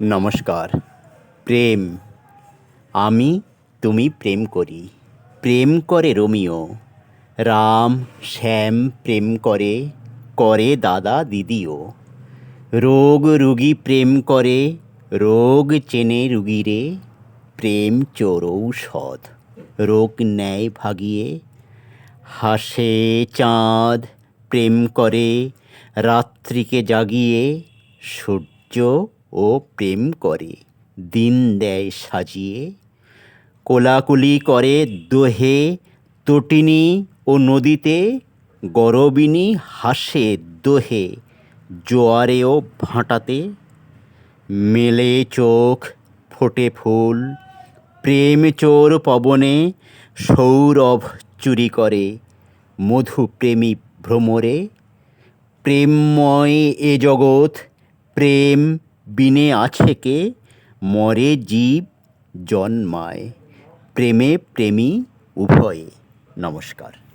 নমস্কার। প্রেম। আমি তুমি প্রেম করি। প্রেম করে রোমিও, রাম শ্যাম প্রেম করে, করে দাদা দিদিও। রোগ রুগী প্রেম করে, রোগ চেনে রুগীরে। প্রেম চোর ঔষধ, রোগ নেয় ভাগিয়ে। হাসে চাঁদ প্রেম করে, রাত্রিকে জাগিয়ে। সূর্যও প্রেম করে, দিন দেয় সাজিয়ে। কোলাকুলি করে দোহে তটিনী ও নদীতে। গরবিনী হাসে দোহে জোয়ারে ও ভাঁটাতে। মেলে চোখ ফোটে ফুল, প্রেম চোর পবনে। সৌরভ চুরি করে, মধু প্রেমী ভ্রমরে। প্রেমময় এ জগৎ, প্রেম বিনে আছে কে? মরে জীব জন্মায়, প্রেমে প্রেমী উভয়ে। নমস্কার।